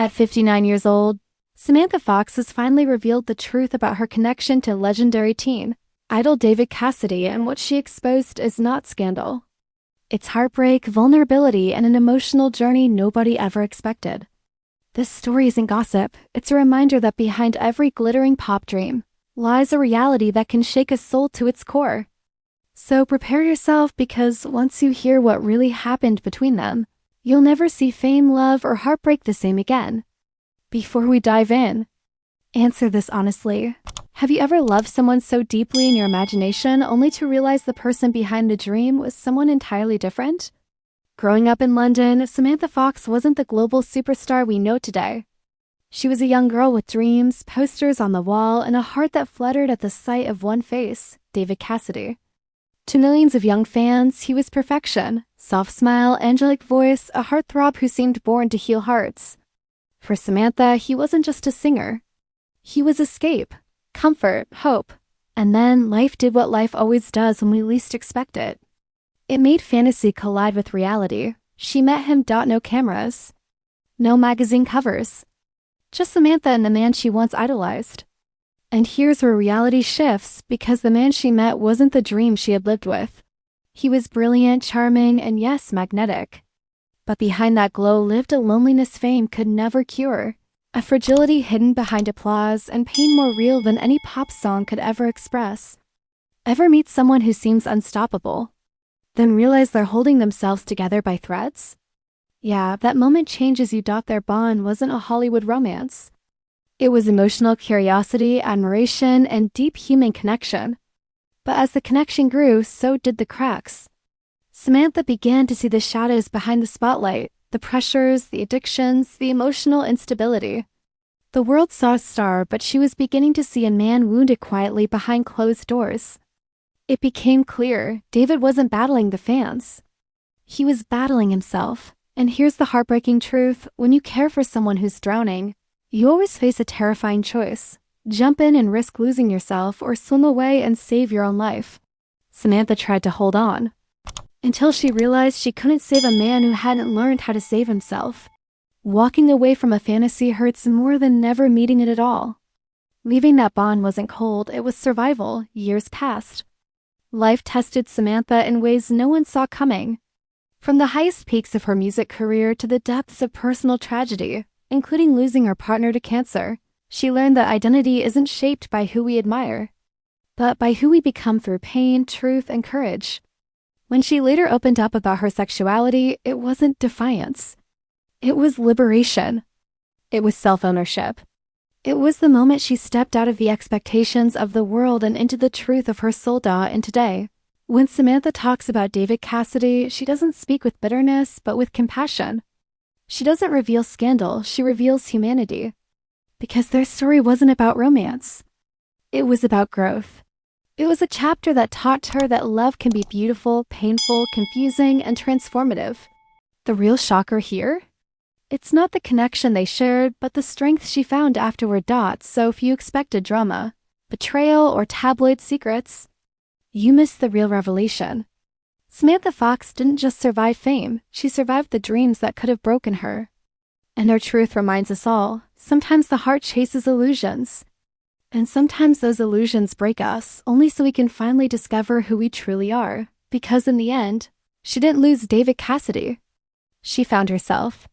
At 59 years old, Samantha Fox has finally revealed the truth about her connection to legendary teen idol David Cassidy, and what she exposed is not scandal. It's heartbreak, vulnerability, and an emotional journey nobody ever expected. This story isn't gossip. It's a reminder that behind every glittering pop dream lies a reality that can shake a soul to its core. So prepare yourself, because once you hear what really happened between them, you'll never see fame, love, or heartbreak the same again. Before we dive in, answer this honestly. Have you ever loved someone so deeply in your imagination only to realize the person behind the dream was someone entirely different? Growing up in London, Samantha Fox wasn't the global superstar we know today. She was a young girl with dreams, posters on the wall, and a heart that fluttered at the sight of one face, David Cassidy. To millions of young fans, he was perfection. Soft smile, angelic voice, a heartthrob who seemed born to heal hearts. For Samantha, he wasn't just a singer. He was escape, comfort, hope. And then life did what life always does when we least expect it. It made fantasy collide with reality. She met him. No cameras. No magazine covers. Just Samantha and the man she once idolized. And here's where reality shifts, because the man she met wasn't the dream she had lived with. He was brilliant, charming, and yes, magnetic. But behind that glow lived a loneliness fame could never cure, a fragility hidden behind applause, and pain more real than any pop song could ever express. Ever meet someone who seems unstoppable, then realize they're holding themselves together by threads? Yeah, that moment changes you. Their bond wasn't a Hollywood romance. It was emotional curiosity, admiration, and deep human connection. But as the connection grew, so did the cracks. Samantha began to see the shadows behind the spotlight, the pressures, the addictions, the emotional instability. The world saw a star, but she was beginning to see a man wounded quietly behind closed doors. It became clear David wasn't battling the fans. He was battling himself. And here's the heartbreaking truth: when you care for someone who's drowning, you always face a terrifying choice. Jump in and risk losing yourself, or swim away and save your own life. Samantha tried to hold on, until she realized she couldn't save a man who hadn't learned how to save himself. Walking away from a fantasy hurts more than never meeting it at all. Leaving that bond wasn't cold, it was survival. Years passed. Life tested Samantha in ways no one saw coming. From the highest peaks of her music career to the depths of personal tragedy, including losing her partner to cancer, she learned that identity isn't shaped by who we admire, but by who we become through pain, truth, and courage. When she later opened up about her sexuality, it wasn't defiance. It was liberation. It was self-ownership. It was the moment she stepped out of the expectations of the world and into the truth of her soul. And today, when Samantha talks about David Cassidy, she doesn't speak with bitterness, but with compassion. She doesn't reveal scandal, she reveals humanity. Because their story wasn't about romance. It was about growth. It was a chapter that taught her that love can be beautiful, painful, confusing, and transformative. The real shocker here? It's not the connection they shared, but the strength she found afterward. So if you expected drama, betrayal, or tabloid secrets, you missed the real revelation. Samantha Fox didn't just survive fame, she survived the dreams that could have broken her. And her truth reminds us all, sometimes the heart chases illusions. And sometimes those illusions break us, only so we can finally discover who we truly are. Because in the end, she didn't lose David Cassidy. She found herself.